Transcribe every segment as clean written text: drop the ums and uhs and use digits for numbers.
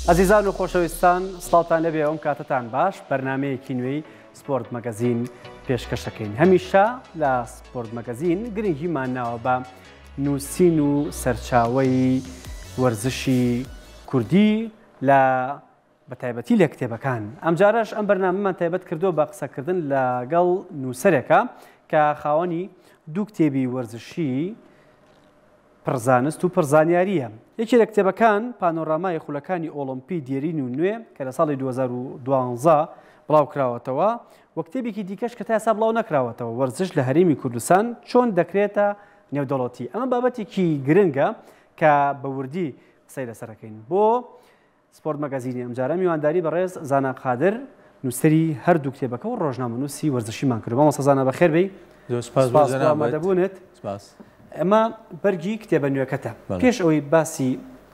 ئەزیزان و خۆشەویستان سڵاوتان لەبێ ئەوم کاتتان باش بەرنامەیەکی نوێی سپۆرت مەگەزین پێشکەشەکەین. هەمیشە لە سپۆرت مەگەزین گرنگیمان ناوە بە نووسین و سەرچاوەی وەرزشی کوردی لە بەتایبەتی لە کتێبەکان. ئەمجارەش ئەم بەرنامەمان تایبەت کردو بە قسەکردن لەگەڵ نووسەرێکە کە خاوەنی دوو کتێبی وەرزشی پرزانست و پرزانیاریە. یەکی لە کتێبەکان پانۆرامای خولەکانی ئۆلۆمپی دیێرین و نوێ کە لە ساڵی 2012 بڵاو کراوەتەوە و کتێبێکی دیکەش کە تا ئێستا بڵاو نەکراوەتەوە، وەرزش لە هەرێمی کوردستان چۆن دەکرێتە نێودەوڵەتی. ئەمە بابەتێکی گرنگە کە بە وردی قسەی لەسەرەکەین. بۆ سپۆرت مەگەزینی ئەمجارە میوانداری بەڕێز زانا قادر نووسەری هەردوو کتێبەکە و ڕۆژنامەنووسی وەرزشیمان کرد. مامۆستا زانا بەخێر بێی. ئامادەبوونت. ئەمە بەرگی کتێبە نوێەکەتە. پێش ئەوەی باسی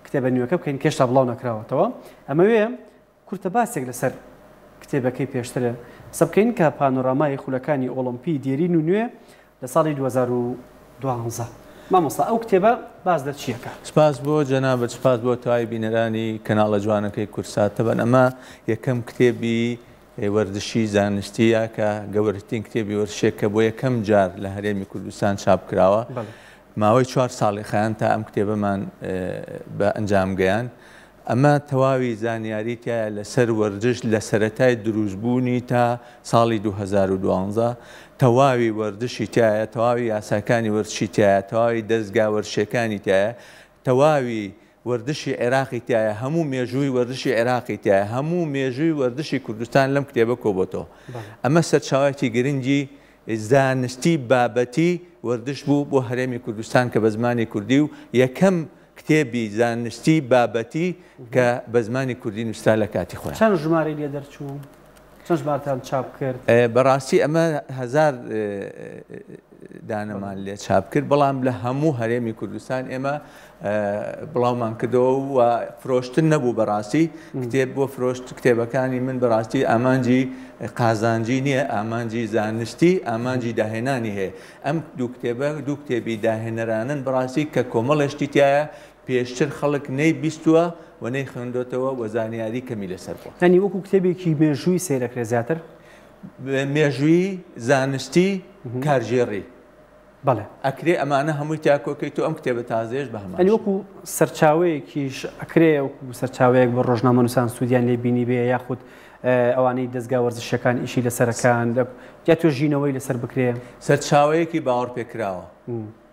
کتێبە نوێەکە بکەین کێشتا بڵاو نەکراوەتەوە، ئەمەوێ کورتە باسێک لەسەر کتێبەکەی پێشترە قسە بکەین کە پانۆرامای خولەکانی ئۆلۆمپی دیێرین و نوێ لە ساڵی 2012. مامۆستا ئەو کتێبە باز دە چیەکە؟ سپاس بۆ جەنابەت، سپاس بۆ تاوای بینەرانی کەناڵە جوانەکەی کورسات. تەبەن ئەمە یەکەم کتێبی وەرزشی زانستیە کە گەورەترین کتێبی وەرزشێکە بۆ یەکەم جار لە هەرێمی کوردستان چاپ کراوە. ماوەی 4 ساڵی خایان تا ئەم کتێبەمان بە ئەنجام گەیان. ئەمە تەواوی زانیاریتیایە لەسەر وەرزش لە سەرەتای دروستبوونی تا ساڵی 2012. تەواوی وەرزشی تایە، تەواوی یاساکانی وەرزشی تایە، تەواوی دەستگا وەرزشەکانی تایە، تەواوی وەرزشی عێراقی تایە، هەموو مێژووی وەرزشی عێراقی تایە، هەموو مێژووی وەرزشی کوردستان لەم کتێبە کۆبەتەوە. ئەمە سەرچاوەتی گرنگی زانستی بابەتی وەرزش بوو بۆ هەرێمی کوردستان کە بە زمانی کوردی و یەکەم کتێبی زانستی بابەتی کە بە زمانی کوردی نووسرا لە کاتی خۆیان. چەند ژمارەی لێ دەرچوو؟ چەند ژمارەتان چاپ کرد؟ بەڕاستی ئەمە 1000 دانەمان لێ چاپ کرد، بەڵام لە هەموو هەرێمی کوردستان ئێمە بڵاومان کردەوە و فرۆشتن نەبوو. بەڕاستی کتێب بۆ فرۆشت کتێبەکانی من بەڕاستی ئامانجی قازانجی نییە، ئامانجی زانستی، ئامانجی داهێنانی هەیە. ئەم دوو کتێبی داهێنەرانن بەڕاستی کە کۆمەڵێشتی تایە پێشتر خەڵک نەی بیستووە و نەی خوێندۆتەوە و زانیاری کەمی لەسەر بووە. یعنی وەکو کتێبێکی مێژووی سەیرەکرێ زیاتر؟ مێژووی زانستی کارژێڕی. بەڵێ ئەکرێ ئەمانە هەمووی تاکۆکەیت و ئەم کتێبە تازێش بە هەمان. ئەنی وەکو سەرچاوەیەکیش ئەکرێ وەکو سەرچاوەیەک بە ڕۆژنامەنووسان سوودیان لێ بینی بێ یاخود ئەوانەی دەستگا وەرزشەکان ئیشی لەسەرەکان یا توێژینەوەی لەسەر بکرێ. سەرچاوەیەکی باوەڕ پێکراوە،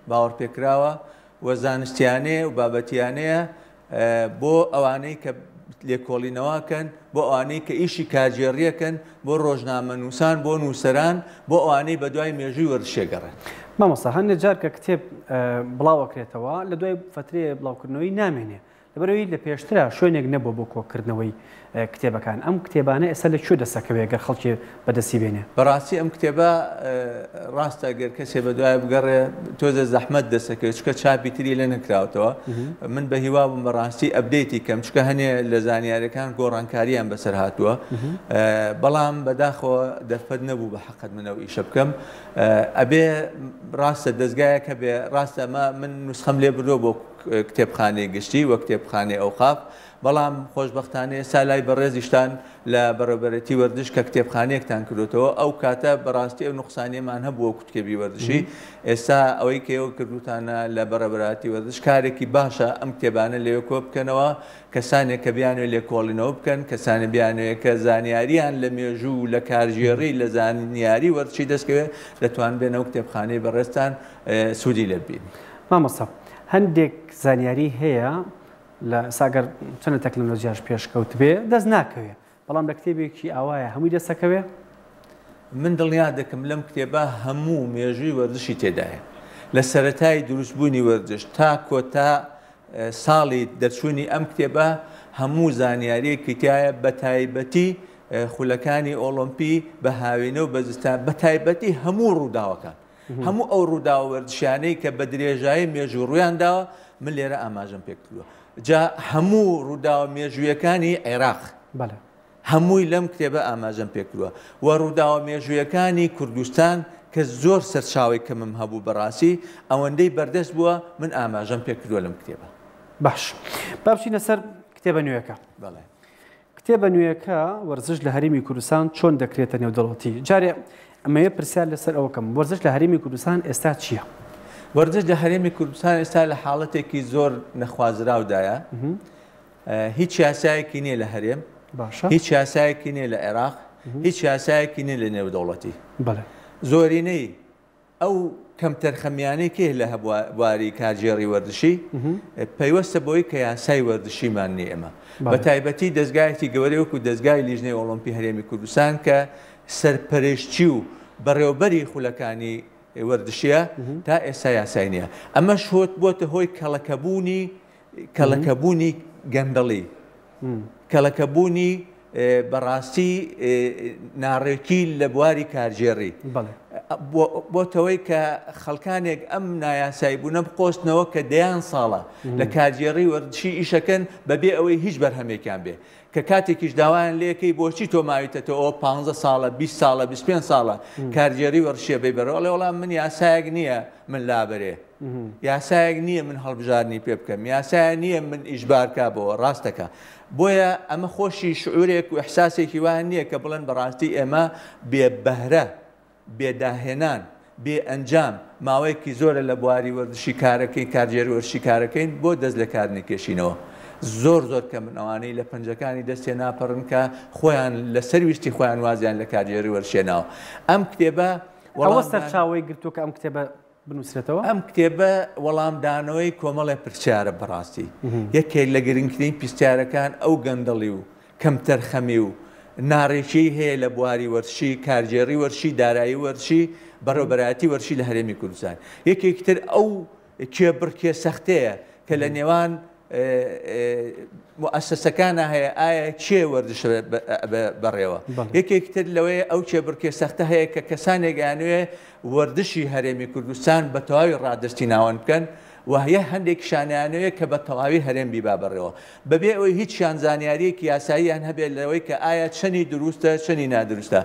باوەڕ پێکراوە و زانستیانەیە و بابەتیانەیە بۆ ئەوانەی کە لێکۆڵینەوەکەن، بۆ ئەوانەی کە ئیشی کارژێڕیەکەن، بۆ ڕۆژنامەنووسان، بۆ نووسەران، بۆ ئەوانەی بە دوای مێژووی وەرزشێگەڕێن. مامۆستا هەندێک جار کە کتێب بڵاوەکرێتەوە لە دوای فترەیە بڵاوکردنەوەی نامێنێ، لەبەرەوەی لە پێشترە شوێنێک نەبوو بۆ کۆکردنەوەی کتێبەکان. ئەم کتێبانە ئێستا لەکوێ دەسەکەوێت گەر خەڵکی بەدەستی بێنێ؟ بەڕاستی ئەم کتێبە ڕاستە گەر کەسێ بە دوای بگەڕێ تۆزە زەحمەت دەسەکەوێت، چکە چاپی تری لێ نەکراوەتەوە. من بە هیوا بووم بەڕاستی ئەبدەیتی کەم، چکە هەنێ لە زانیاریەکان گۆڕانکاریان بەسەر هاتووە، بەڵام بەداخەوە دەرفەت نەبوو بە حەقت منەوە ئیشە بکەم. ئەبێ ڕاستە دەستگایەکە بێ. ڕاستە ئەمە من نوسخەم لێ بردۆ بۆ کتێبخانەی گشتی وە کتێبخانەی ئەوقاف، بەڵام خۆشبەختانەیە ئێستا لای بەڕێزیشتان لە بەڕێوەبەرەتی وەرزش کە کتێبخانەیەکتان کردوتەوە. ئەو کاتە بەڕاستی ئەو نوقسانیەمان هەبووە کتێبی وەرزشی. ئێستا ئەوەی کە ئێوە کردوتانە لە بەڕێوەبەرەتی وەرزش کارێکی باشە ئەم کتێبانە لێوە کۆ بکەنەوە، کەسانێک کە بیانوێت لێکۆڵینەوە بکەن، کەسانی بیانوێت کە زانیاریان لە مێژوو لە کارژێڕی لە زانیاری وەرزشی دەستکەوێت دەتوان بێنەوە کتێبخانەی بەڕێستان سوودی لێ بین. مامۆستا هەندێک زانیاری هەیە لە ساگەر چەندە تەکنۆلۆژیاش پێشکەوت بێ دەست ناکەوێت، بەڵام لە کتێبێکی ئاوایە هەمووی دەسەکەوێت. من دڵنیا دەکەم لەم کتێبە هەموو مێژووی وەرزشی تێدایە، لە سەرەتای دروستبوونی وەرزش تا کۆتا ساڵی دەرچوونی ئەم کتێبە هەموو زانیاریەکی تایە، بە تایبەتی خولەکانی ئۆلۆمپی بە هاوینە و بەزستان، بە تایبەتی هەموو ڕووداوەکان، هەموو ئەو ڕووداوە وەرزشیانەی کە بە درێژایی مێژوو ڕوویانداوە من لێرە ئاماژەم پێکردووە. جا هەموو ڕووداوە مێژوویەکانی عێراق هەمووی لەم کتێبە ئاماژەم پێکردووە و ڕووداوە مێژوویەکانی کوردستان کە زۆر سەرچاوی کەمم هەبوو بەڕاستی ئەوەندەی بەردەست بووە من ئاماژەم پێکردووە لەم کتێبە. باش، با بچینە سەر کتێبە نوێیەکە. بەڵێ. کتێبە نوێیەکە وەرزش لە هەرێمی کوردستان چۆن دەکرێتە نێودەوڵەتی. جارێ ئەمەیە پرسیار لەسەر ئەوکەم وەرزش لە هەرێمی کوردستان ئێستا چییە؟ وەرزش لە هەرێمی کوردستان ئێستا لە حاڵەتێکی زۆر نەخوازراودایە. هیچ یاسایەکی نییە لە هەرێم، هیچ یاسایەکی نییە لە عێراق، هیچ یاسایەکی نییە لە نێودەوڵەتی. زۆرینەی ئەو کەمتەرخەمیانەی کێ لە هەبواری کارژێڕی وەردشی پەیوەستە بۆی کە یاسای وەردشیمان نیە ئێمە. بە تایبەتی دەستگایەکی گەورەی وەکو دەستگای لیژنەی ئۆڵۆمپی هەرێمی کوردستان کە سەرپەرشتی و بەڕێوەبەری خولەکانی وەردشیە تا ئێستا یاسای نییە. ئەمە شۆت بۆتە هۆی کەڵەکەبوونی گەندەڵی، کەڵەکەبوونی بەڕاستی ناڕێکی لە بواری کارژێڕی بۆتەوەی کە خەڵکانێک ئەم نایاسایی بوونە بقۆستنەوە کە دەیان ساڵە لە کارژێڕی وەردشی ئیشەکەن بەبێ ئەوەی هیچ بەرهەمێکیان بێ کە کاتێکیش داوایان لێکەی بۆچی تۆ ماویتەوە 15 ساڵە 20 ساڵە 25 ساڵە کارژێڕی وەرشیە بێ بەرەوەڵێ وەڵام من یاسایەک نییە من لابرێ، یاسایەک نییە من هەڵبژارنی پێ بکەم، یاسایە نییە من ئیشبارکە بەوە ڕاستەکە. بۆیە ئەمە خۆشی شعورێک و ئەحساسێکی وان نییە کە بڵێن بەڕاستی ئێمە بێبەهرە، بێداهێنان، بێ ئەنجام ماوەیەکی زۆرە لە بواری وەردشی کارەکەی کارژێری وەرشی کارەکەین بۆ دەست لە کار نەکێشینەوە. زۆر کە من ئەوانەی لە پەنجەکانی دەستێ ناپەڕن کە خۆیان لە سەرویستی خۆیان وازیان لە کارژێری وەرشێناوە. ئەم کتێبە ئەوە سەرچاوەی گرتووە کە ئەم کتێبە بنووسێتەوە؟ ئەم کتێبە وەڵامدانەوەی کۆمەڵێ پرسیارە بەڕاستی. یەکێک لە گرنگترین پرسیارەکان ئەو گەندەڵی و کەمتەرخەمی و ناڕێکی هەیە لە بواری وەرشی کارژێڕی وەرشی دارایی وەرشی بەڕێوەبەرایەتی وەرشی لە هەرێمی کوردستان. یەکێکتر ئەو کێبڕکێ سەختەیە کە لە نێوان مؤسسەکانە هەیە ئایا کێ وەردش بەڕێوە. یەکێکتر لەوەیە ئەو کێبڕکێ سەختە هەیە کە کەسانێک یانوێ وەردشی هەرێمی کوردستان بە تەواوی ڕادستی ناوەن بکەن وهەیە هەندێک شانیانەیە کە بە تەواوی هەرێم بیبا بەڕێوە بەبێ ئەوەی هیچ شانزانیاریەکی یاساییان هەبێت لەوەی کە ئایا چەنی دروستە چەنی نادروستە.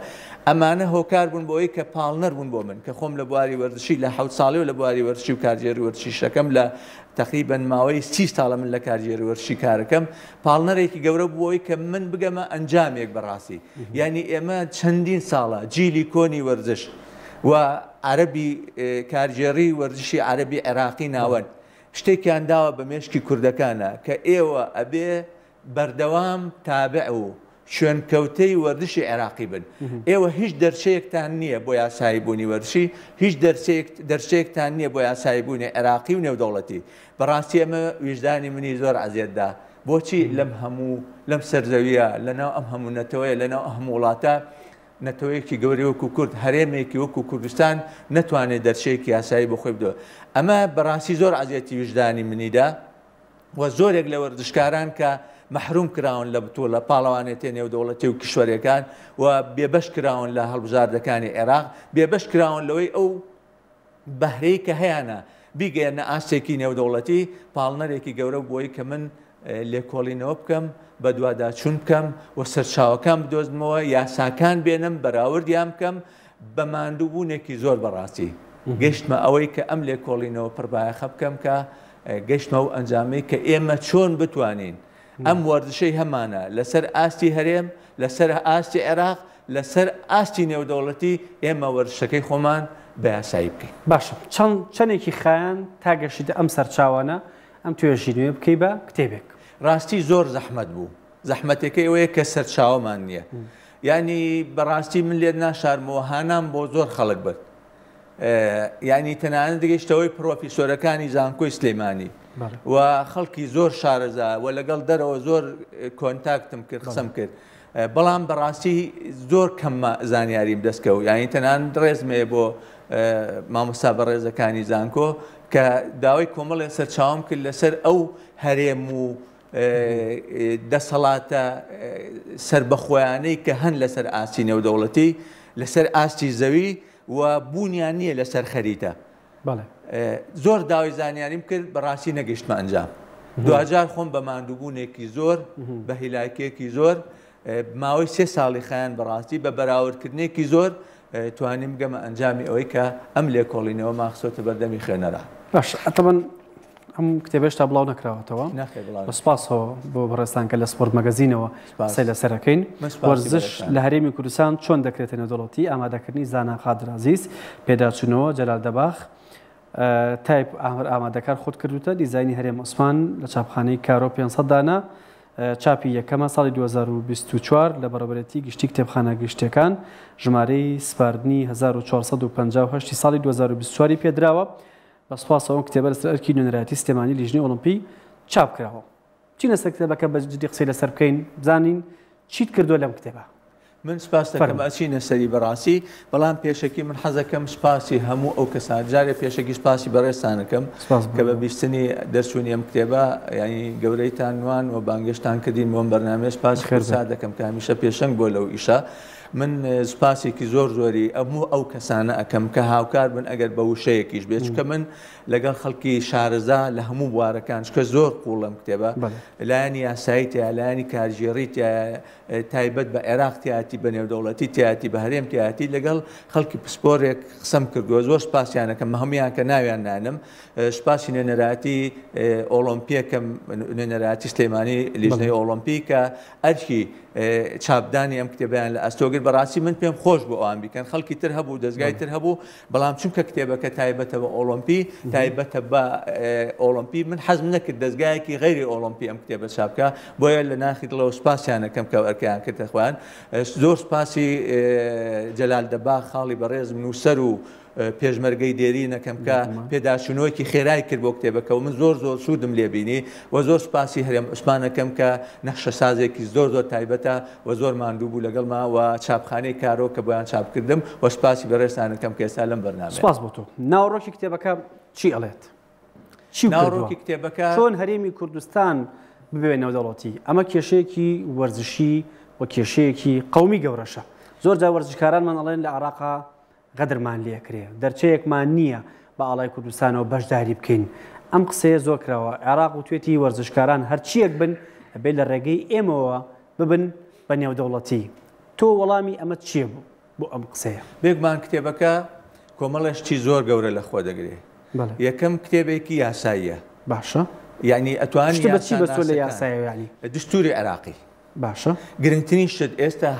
ئەمانە هۆکار بوون بۆەوەی کە پاڵنەر بوون بۆ من کە خۆم لە بواری وەردشی لە 7 ساڵی و لە بواری وەرشی و کارژێری وەرشی شەکەم لە تقریبا ماوەی 30 ساڵە من لە کارژێری وەرشی کارەکەم پاڵنەرێکی گەورە بووەوەی کە من بگەمە ئەنجامێک بەڕاستی. یعنی ئێمە چەندین ساڵە جیلی کۆنی وەرزش و عەرەبی کارژێری وەرزشی عەرەبی عێراقی ناوەن شتێکیان داوە بە مێشکی کوردەکانە کە ئێوە ئەبێ بەردەوام تابع و شوێنکەوتەی وەردشی عێراقی بن. ئێوە هیچ دەرچەیەکتان نییە بۆ یاسایی بوونی وەرشی، هیچ دەرچەیەکتان نییە بۆ یاسایی بوونی عێراقی و نێودەوڵەتی. بەڕاستی ئەمە ویژدانی منی زۆر عەزیەتدا. بۆچی لەم سەرزەویە لەناو ئەم هەموو نەتەوەیە لەناو ئەم وڵاتە نەتەوەیەکی گەوری وەکو کورد هەرێمێکی وەکو کوردستان نەتوانێت دەرچەیەکی یاسایی بۆ خۆی بدۆ. ئەمە بەڕاستی زۆر عەزیەتی ویژدانی منیدا و زۆرێک لە وەردشکاران کە مەحروم کراون لە بتوڵە پاڵەوانێتی نێودەوڵەتی و کشوەریەکان و بێبەش کراون لە هەڵبژاردەکانی عێراق بێبەش کراون لەوەی ئەو بەهرەی کە هەیەە بیگەێنە ئاستێکی نێودەوڵەتی پاڵنەرێکی گەورە بۆی کە من لێکۆڵینەوە بکەم بە دوواداچوون بکەم و سەرچاوەکان بدۆزمەوە یاساکان بێنم بەراوردیان بکەم بە ماندووبوونێکی زۆر بەڕاستی. گەشتمە ئەوەی کە ئەم لێکۆڵینەوە پڕبایەخە بکەم کە گەشتمە و ئەنجامەی کە ئێمە چۆن بتوانین ئەم وەردشەی هەمانە لەسەر ئاستی هەرێم لەسەر ئاستی عێراق لەسەر ئاستی نێودەوڵەتی ئێمە وەردشەکەی خۆمان بە یاسایی بکەین. باشە چەندێکی خایەن تا گەشتیدە ئەم سەرچاوانە ئەم توێژی نوێ بکەی بە کتێبێک. ڕاستی زۆر زەحمەت بوو. زەحمەتەکەی ئەوەیە کە سەرچاوەمان نییە. ینی بەڕاستی من لێت ناشارمەوە هانام بۆ زۆر خەڵک بێت. ینی تەنانەت دەگەشتەوەی پرۆفیسۆرەکانی زانکۆی سلێمانی و خەڵکی زۆر شارەزا و لەگەڵ دەرەوە زۆر کۆنتاکتم کرد قسەم کرد. بەڵام بەڕاستی زۆر کەم زانیاریم دەستکەوت. ینی تەنانەت ڕێزمێ بۆ مامۆستا بەڕێزەکانی زانکۆ کە داوای کۆمەڵێ سەرچاوم کرد لەسەر ئەو هەرێم و دەسەڵاتە سربەخۆیانەی کە هەن لەسەر ئاستی نێودەوڵەتی لەسەر ئاستی زەوی و بوونیان نییە لەسەر خەریتە. زۆر داوای زانیاریم کرد بەڕاستی نەگەیشتمە ئەنجام. دوجار خۆم بە ماندووبوونێکی زۆر بە هیلاکێکی زۆر ماوەی 3 ساڵی خەیان بەڕاستی بە بەراوردکردنێکی زۆر توانیم بگەمە ئەنجامی ئەوەی کە ئەم لێکۆڵینەوە ماخسۆتە بەردەمی خوێنەرە. باش ئەتەمەن ئەم کتێبێش تا بڵاو نەکراوەتەوە سپاسەوە بۆ بەڕێستان کە لە سپۆرت مەگەزینەوە قسەی لەسەرەکەین. وەرزش لە هەرێمی کوردستان چۆن دەکرێتە نێودەوڵەتی؟ ئامادەکردنی زانا خادر عەزیز، پێداچوونەوە جەلال دەباخ، تایپ ئامادەکار خۆت کردوتە، دیزاینی هەرێم عوسمان لە چاپخانەی کارۆ 500 دانە، چاپی یەکەمە ساڵی 2024 لە بەڕێوەبەرەتی گشتی کتێبخانە گشتیەکان، ژمارەی سپاردنی 1458 ساڵی 2024 پێدراوە. بە سوپاسەوە کتێبە لەسەر ئەرکی نوێنەرایەتی سیستێمانی لیژنەی ئۆلۆمپی چاپ کراوە. چی لەسەر کتێبەکە بە جدی قسەی لەسەر بکەین بزانین چیت کردووە لەم کتێبە؟ من سپاس دەکەم ئەچینە سەری بەڕاستی، بەڵام پێشەکی من حەزەکەم سپاسی هەموو ئەو کەسان، جارێ پێشەکی سپاسی بەڕێستانەکەم کە بە بیستنی دەرچوونی ئەم کتێبە ینی گەورەیتان وان و بانگەشتان کردین بۆم بەرنامێ سپاسی خێرسا دەکەم کە هەمیشە پێشەنگ بۆ لەو ئیشە. من سپاسێکی زۆر زۆری ئەموو ئەو کەسانە ئەەکەم کە هاوکار بن ئەگەر بە وشەیەکیش بێت، چکە من لەگەڵ خەڵکی شارەزا لە هەموو بوارەکان چکە زۆر قوڵم کتێبە، لایەنی یاسایی تایە، لایەنی کارژێڕی تایبەت بە عێراق تیاتی، بە نێودەوڵەتی تیاتی، بە هەرێم تیاتی لەگەڵ خەڵکی پسپۆرێک قسەم کردووە. زۆر سپاسیانەکەم هەمویان کە ناویان نانم. سپاسی نوێنەرایەتی ئۆلۆمپیەکەم، نوێنەرایەتی سلێمانی لیژنەی ئۆلۆمپی کە ئەرکی چاپدانی ئەم کتێبیان لە ئەستۆگر بەڕاستی من پێم خۆش بۆ ئەوان بیکەن. خەڵکی تر هەبوو، دەستگای تر هەبوو، بەڵام چونکە کتێبەکە تایبەتە بە ئۆلۆمپی، تایبەتە بە ئۆلۆمپی، من حەزم نەکرد دەستگایەکی غەیری ئۆلۆمپی ئەم کتێبە چاپکە، بۆیە لە ناخی دڵەوە سپاسیانەکەم کە ئەرکیان کردە خوایان. زۆر سپاسی جەلال دەباخ، خاڵی بەڕێزم نووسەر و پێشمەرگەی دێرینەکەم کە پێداچوونەوەیکی خێرای کرد بۆ کتێبەکە و من زۆر زۆر سوودم لێبینی، و زۆر سپاسی هەرێم عوسمانەکەم کە نەخشە سازێکی زۆر زۆر تایبەتە و زۆر ماندوو بوو لەگەڵما و چاپخانەی کارۆ کە بۆیان چاپ کردم، و سپاسی بەڕێستانەکەم کە ئێستا لەم بەرنامەیە. سپاس بۆ تۆ. ناوەڕۆکی کتێبەکە چی ئەڵێت؟ ناوەڕۆکی کتێبەکە چۆن هەرێمی کوردستان ببێ نێودەوڵەتی؟ ئەمە کێشەیەکی وەرزشی و کێشەیەکی قەومی گەورەشە. زۆر جا وەرزشکارانمان ئەڵێن لە عێراقا غەدرمان لێکرێ، دەرچەیەکمان نییە بە ئاڵای کوردستانەوە بەشداری بکەین. ئەم قسەیە زۆر کراوە. عێراق و توێتی وەرزشکاران هەرچیەک بن ئەبێ لە ڕێگەی ئێمەوە ببن بە نێودەوڵەتی. تۆ وەڵامی ئەمە چییە بوو بۆ ئەم قسەیە؟ بێگومان کتێبەکە کۆمەڵێشتی زۆر گەورە لە خۆ دەگرێ. یەکەم کتێبێکی یاساییە. باشە. یعنی ئەتوانی بەچی بە تۆ لە یاسایە ینی دستوری عێراقی. باشە. گرنگترین شت ئێستا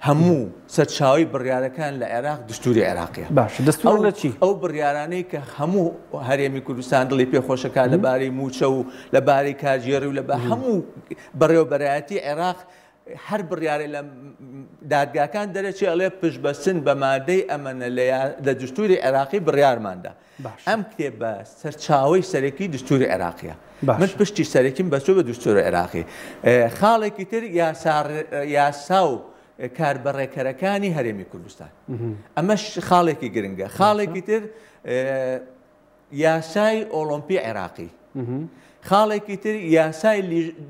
هەموو سەرچاوی بڕیارەکان لە عێراق دستوری عێراقیە. باشە. دەستور لە چی؟ ئەو بڕیارانەی کە هەموو هەرێمی کوردستان دڵی پێخۆشەکان لەبارەی موچە و لەبارەی کارژێڕی و لە هەموو بەڕێوەبەرایەتی عێراق هەر بڕیارێ لە دادگاکان دەرەچی ئەڵێ پشتبەستن بە مادەی ئەمەنە لە دستوری عێراقی بڕیارماندا. ئەم کتێبە سەرچاوی سەرەکی دستوری عێراقیە. من پشتی سەرەکیم بەچوو بە دستوری عێراقی. خاڵێکی تر یاسا و کاربەڕێکەرەکانی هەرێمی کوردستان. ئەمەش خاڵێکی گرنگە. خاڵێکی تر یاسای ئۆلۆمپی عێراقی. خاڵێکی تر یاسای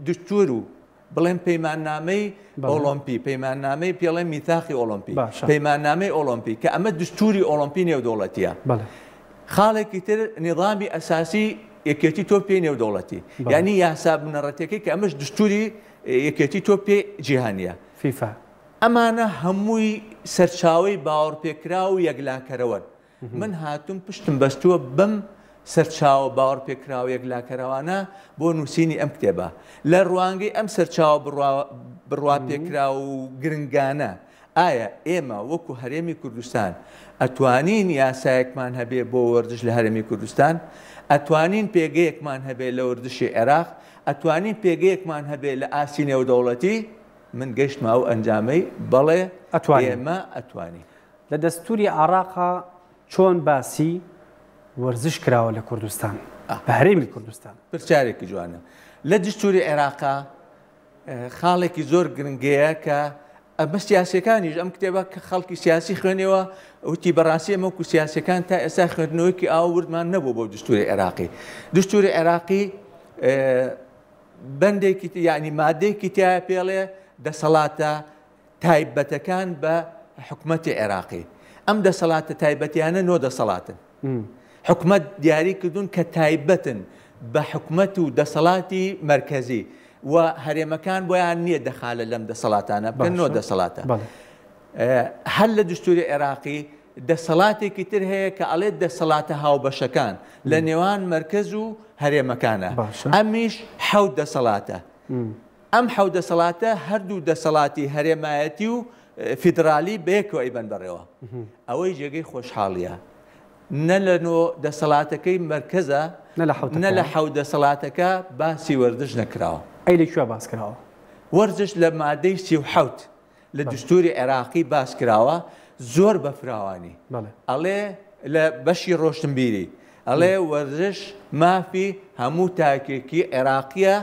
دستور و بڵێن پەیماننامەی ئۆلۆمپی، پەیماننامەی پێڵێن میثاقی ئۆلۆمپی، پەیماننامەی ئۆلۆمپی کە ئەمە دستوری ئۆلۆمپی نێودەوڵەتیە. خاڵێکی تر نیظامی ئەساسی یەکێتی تۆپی نێودەوڵەتی، یعنی یاسا بنەڕەتەکەی کە ئەمەش دستوری یەکێتی تۆپی جیهانیە. فیفا. ئەمانە هەمووی سەرچاوی باوەڕپێکرا و یەکلاکەرەوەن. من هاتووم پشتم بەستووە بەم سەرچاوە باوەڕپێکرا و یەکلاکەرەوانە بۆ نووسینی ئەم کتێبە. لە ڕوانگەی ئەم سەرچاوە بڕواپێکرا و گرنگانە ئایا ئێمە وەکو هەرێمی کوردستان ئەتوانین یاسایەکمان هەبێ بۆ وەرزش لە هەرێمی کوردستان، ئەتوانین پێگەیەکمان هەبێ لە وەرزشی عێراق، ئەتوانین پێگەیەکمان هەبێ لە ئاسی نێودەوڵەتی. من گەشتما و ئەنجامەی بەڵێ ئێمە ئەتوانین. لە دەستوری عێراقا چۆن باسی وەرزش کراوە لە کوردستان بە هەرێمی کوردستان؟ پرسیارێکی جوانە. لە دستوری عێراقا خاڵێکی زۆر گرنگەیە کە ئەمە سیاسەکانیش ئەم کتێبە کە خەڵکی سیاسی خوێنەوە وتی بەڕاستی ئەمەکو سیاسەکان تا ئێستا خوێندنەوەیکی ئاوردمان نەبوو بۆ دستوری عێراقی. دستوری عێراقی بەندێکی یعنی مادەیەکی تایە پێڵێ دەسەڵاتە تایبەتەکان بە حکومەتی عێراقی. ئەم دەسەڵاتە تایبەتیانە نۆ دەسەڵاتن. حکومەت دیاری کردوون کە تایبەتن بە حکومەت و دەسەڵاتی مرکزی و هەرێمەکان بۆیان نییە دەخالە لەم دەسەڵاتانە بکەن نۆ دەسەڵاتە. هەر لە دستوری عێراقی دەسەڵاتێکی تر هەیە کە ئەڵێت دەسەڵاتە هاوبەشەکان لە نێوان مەرکەز و هەرێمەکانە ئەمیش حەوت دەسەڵاتە ئەم حەوت دەسەڵاتە هەردوو دەسەڵاتی هەرێمایەتی و فیدرالی بەیەکەوە ئەیبەن بەڕێوە ئەوەی جێگەی خۆشحاڵیە نە لە نۆ دەسەڵاتەکەی مەرکەزە نە لە حەوت دەسەڵاتەکە باسی وەردش نەکراوە ئەی لەکوێ باس کراوە وەرزش لە مادەی 37 لە دستوری عێراقی باس کراوە زۆر بە فراوانی ئەڵێ لە بەشی ڕۆشنبیری ئەڵێ وەرزش مافی هەموو تاکێکی عێراقیە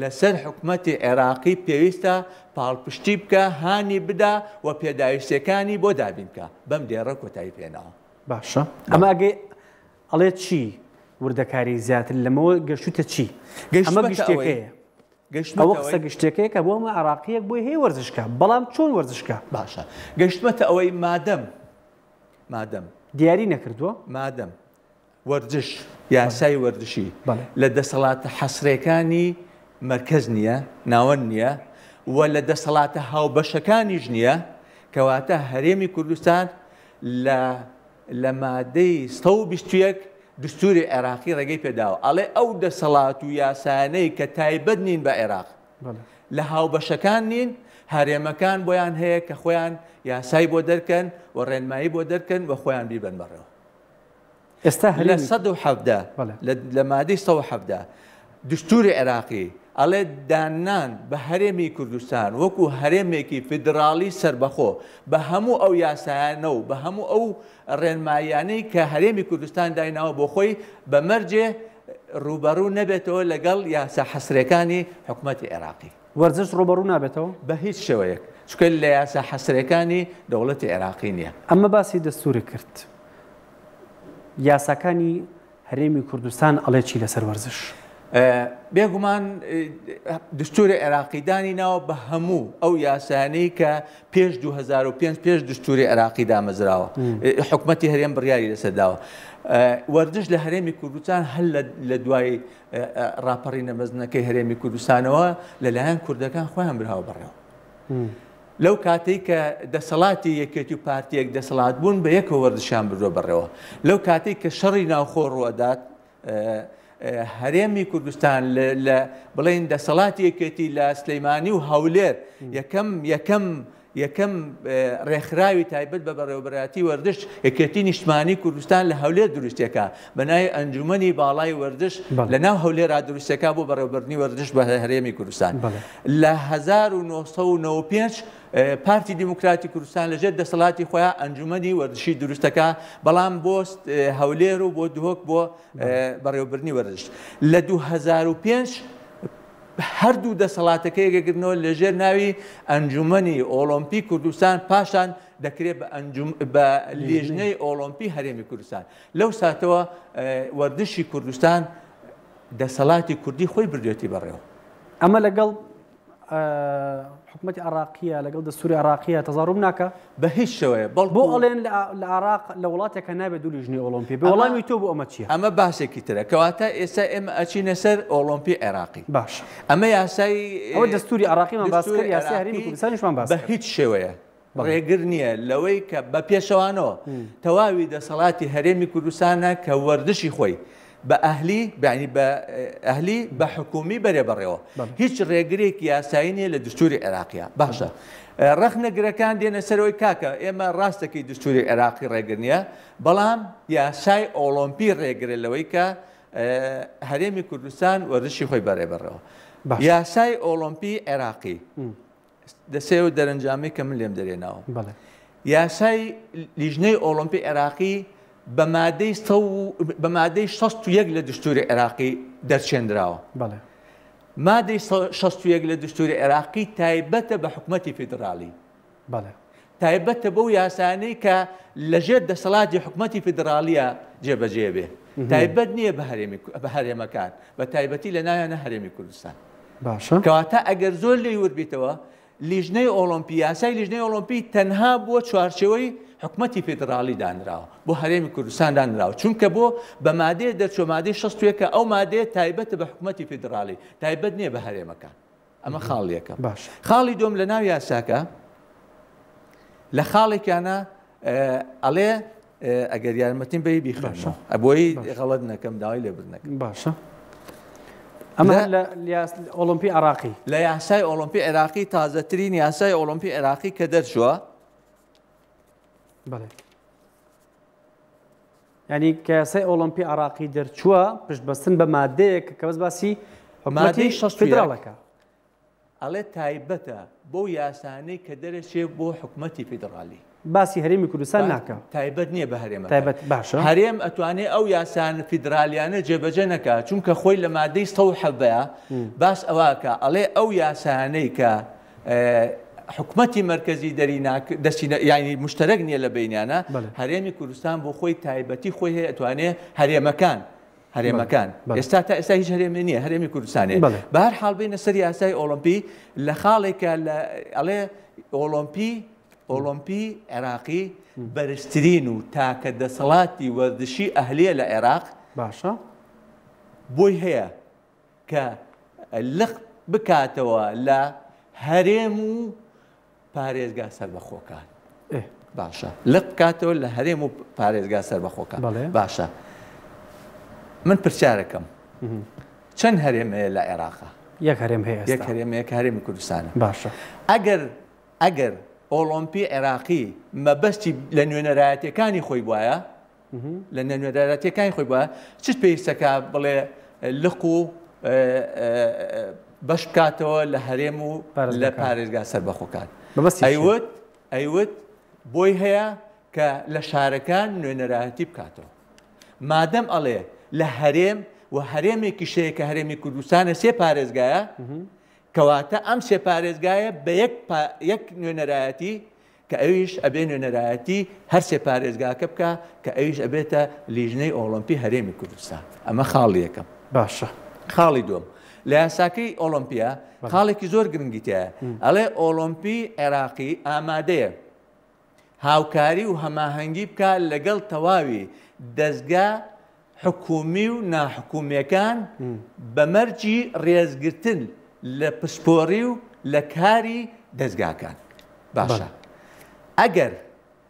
لەسەر حکومەتی عێراقی پێویستە پاڵپشتی بکە هانی بدا و پێداویستەکانی بۆ دابین بکە بەم دێڕە کۆتایی پێێنەوە باشە ئەمە ئەگەی ئەڵێ چی وردەکاری زیاتر لەمەوە گەشتە چی ئەمە گشتەکەیە ئەوە قسە گشتەکەی کە بۆ ئەمە عراقیەک بۆی هەیە وەرزشکە بەڵام چۆن وەرزشکە باشە گەشتمەتە ئەوەی مادەم دیاری نەکردووە مادەم وەرزش یاسای وەردشی لە دەسەڵاتە حەسرەکانی مرکز نییە ناوەن نییە و لە دەسەڵاتە هاوبەشەکانیش نییە کەواتە هەرێمی کوردستان لە مادەی 121 دستوری عێراقی ڕێگەی پێداوە ئەڵێ ئەو دەسەڵات و یاسانەی کە تایبەت نین بە عێراق لە هاوبەشەکان نین هەرێمەکان بۆیان هەیە کە خۆیان یاسای بۆ دەرکەن و ڕێنمایی بۆ دەرکەن و خۆیان بیبەن بەڕێوە ئێستا لە 170 لە مادەی 170 دستوری عێراقی ئەڵێ دانان بە هەرێمی کوردستان وەکو هەرێمێکی فیدرالی سربەخۆ بە هەموو ئەو یاسایانە و بە هەموو ئەو ڕێنمایانەی کە هەرێمی کوردستان دایناوە بۆ خۆی بە مەرجێ ڕوبەڕوو نەبێتەوە لەگەڵ یاسا حەسرەکانی حکومەتی عێراقی وەرزش ڕوبەڕوو نابێتەوە بە هیچ شێوەیەک چکە لە یاسا حەسرەکانی دەوڵەتی عێراقی نییە ئەمە باسی دەستوری کرد یاساکانی هەرێمی کوردستان ئەڵێ چی لەسەر وەرزش بێگومان دستوری عێراقیدانی ناوە بە هەموو ئەو یاسانەی کە پێش 2005 پێش دستوری عێراقی دامەزراوە حکومەتی هەرێم بڕیاری لەسەرداوە وەرزش لە هەرێمی کوردستان هەل لە دوای ڕاپەڕی نەمەزنەکەی هەرێمی کوردستانەوە لەلایەن کوردەکان خۆیان براوە بڕێەوە لەو کاتێک کە دەسەڵاتی یەکێتی و پارتیەک دەسەڵات بوون بە یەکەوە وەرزشیان بردۆ بڕێەوە لەو کاتێک کە شەڕی ناوخۆ ڕوەدات هەرێمی کوردستان لە بڵێن دەسەڵاتی یەکێتی لە سلەیمانی و هەولێر یەکەم ڕێکخراوی تایبەت بە بەڕێوەبەرەتی وەردش یەکێتی نیشتمانی کوردستان لە هەولێر دروستێکە بەنای ئەنجومەنی باڵای وەردش لە ناو هەولێرا دروستێکا بۆ بەڕێوەبەرنی وەردش بە هەرێمی کوردستان لە 1995 پارتی دیموکراتی کوردستان لەژێر دەسەڵاتی خۆیان ئەنجومەنی وەردشی دروستەکە بەڵام بۆ هەولێر و بۆ دوهۆک بۆ بەڕێوەبەرنی وەردش لە 2005 هەردوو دەسەڵاتەکەی یەکگرتنەوە لەژێر ناوی ئەنجومەنی ئۆلۆمپی کوردستان پاشان دەکرێت بە لێژنەی ئۆلۆمپی هەرێمی کوردستان لەو ساتەوە وەردشی کوردستان دەسەڵاتی کوردی خۆی بردوێتی بەڕێوە ئەمە لەگەڵ حکومەتی عراقیە لەگەڵ دەستوری عراقیە تەزاڕوم ناکە بە هیچ شێوەیە بۆ ئەڵێن لە عراق لە وڵاتێکە نابێت دوو لیژنەی ئۆلۆمپی بە وەڵامی تۆ بۆ ئەمە چییە ئەمە باسێکی ترە کەواتە ئێستا ئێمە ئەچینە سەر ئۆلۆمپی عێراقی باش ئەمە یاسای ئەوە دەستوری عراقیمان باس کرد یاسای هەرێمی کوردستانیشمان باس بە هیچ شێوەیە ڕێگر نییە لەوەی کە بە پێشەوانەوە تەواوی دەسەڵاتی هەرێمی کوردستانە کە وەردشی خۆی بە ئەهلی بەعنی بە ئەهلی بە حکومی بەرێ بەڕێەوە هیچ ڕێگرێکی یاسایی نیە لە دستوری عێراقیە باشە ڕەخنەگرەکان دێنە سەرەوەی کاکە ئێمە ڕاستەکەی دستوری عێراقی ڕێگر نیە بەڵام یاسای ئۆلۆمپی ڕێگرێت لەوەی کە هەرێمی کوردستان وەرزشی خۆی بەرێ بەڕێەوە یاسای ئۆلۆمپی عێراقی دەسێ و دەرەنجامی کە من لێم دەرێناوە یاسای لیژنەی ئۆلۆمپی عێراقی بە مادەی 61 لە دستوری عێراقی دەرچێنراوە مادەی 61 لە دستوری عێراقی تایبەتە بە حکومەتی فیدرالی تایبەتە بەو یاسانەی کە لەژێر دەسەڵاتی حکومەتی فیدرالیە جێبەجێ بێ تایبەت نییە بە هەرێمەکان بە تایبەتی لە ناویانە هەرێمی کوردستان کەواتە ئەگەر زۆر لێی وەربیتەوە لیژنەی ئۆلۆمپی یاسای لیژنەی ئۆلۆمپی تەنها بۆ چوارچێوەی حکومەتی فیدرالی دانراوە بۆ هەرێمی کوردستان دانراوە چونکە بۆ بە مادەیە دەرچوە مادەی 61 ئەو مادەیە تایبەتە بە حکومەتی فیدرالی تایبەت نییە بە هەرێمەکان ئەمە خاڵیەکە خاڵی دۆم لە ناو یاساکە لە خاڵێکیانە ئەڵێ ئەگەر یارمەتیم بەی بیخێنەوە ئەبۆی غەڵەت نەکەم داوای لێبرنەکەم. باشە. ئەمە لە ئۆلۆمپی عێراقی لە یاسای ئۆلۆمپی عێراقی تازەترین یاسای ئۆلۆمپی عێراقی کە دەرچووە. بەڵێ. ینی کە یاسای ئۆلۆمپی عێراقی دەرچووە پشتبەستن بە مادەیەک کە بەس باسی مادەی فیدراڵەکە. ئەڵێ تایبەتە بۆ یاسانەی کە دەرەچێت بۆ حکومەتی فیدرالی. باسی هەرێمی کوردستان ناکە. تایبەت نییە بە هەرێمە. تایبەت باشە. هەرێم ئەتوانێت ئەو یاسان فیدرالیانە جێبەجێ نەکات چونکە خۆی لە مادەی 170 باس ئەوواکە ئەڵێ ئەو یاسانەی کە حکومەتی مرکزی دەری دەستی یعنی مشترک نییە لە بینیانە هەرێمی کوردستان بۆ خۆی تایبەتی خۆی هەیە ئەتوانێت هەرێمەکان ئێستا تا ئێستا هیچ هەرێمی نییە هەرێمی کوردستانێ بە هەر حاڵ بینە سەر یاسای ئۆلۆمپی لە خاڵێکە ئەڵێ ئۆلۆمپی عێراقی بەرزترین و تاکە دەسەڵاتی وەردشی ئەهلیە لە عێراق باشە بۆی هەیە کە لق بکاتەوە لە هەرێم و پارێزگا سەربەخۆکان. باشە لق بکاتەوە لە هەرێم و پارێزگا سەربەخۆکان. باشە من پرسیارەکەم چەند هەرێمەیە لە عێراقا؟ یەک هەرێم هەیە. یەک هەرێمەیە کە هەرێمی کوردستانە. باشە. ئەگەر ئۆلۆمپی عێراقی مەبەستی لە نوێنەرایەتیەکانی خۆی بواە لە نوێنەرایەتیەکانی خۆی بووە چ پێویستەکە بڵێ لق و بەش بکاتەوە لە هەرێم و لە پارێزگا سەربەخۆکان. ئەیوت بۆی هەیە کە لە شارەکان نوێنەرایەتی بکاتەوە. مادەم ئەڵێ لە هەرێم و هەرێمێکی شەیە کە هەرێمی کوردستانە سێ پارێزگایە کەواتە ئەم سێ پارێزگایە بە یەک نوێنەرایەتی کە ئەویش ئەبێ نوێنەرایەتی هەر سێ پارێزگاکە بکە کە ئەویش ئەبێتە لیژنەی ئۆلۆمپی هەرێمی کوردستان. ئەمە خاڵی یەکەم. باشە. خاڵی دووەم لە یاساکەی ئۆلۆمپیا خاڵێکی زۆر گرنگی تایە ئەڵێ ئۆلۆمپی عێراقی ئامادەیە هاوکاری و هەماهەنگی بکە لەگەڵ تەواوی دەستگا حکومی و ناحکومیەکان بەمەرجی ڕێزگرتن لە پسپۆڕی و لە کاری دەستگاکان. باشە ئەگەر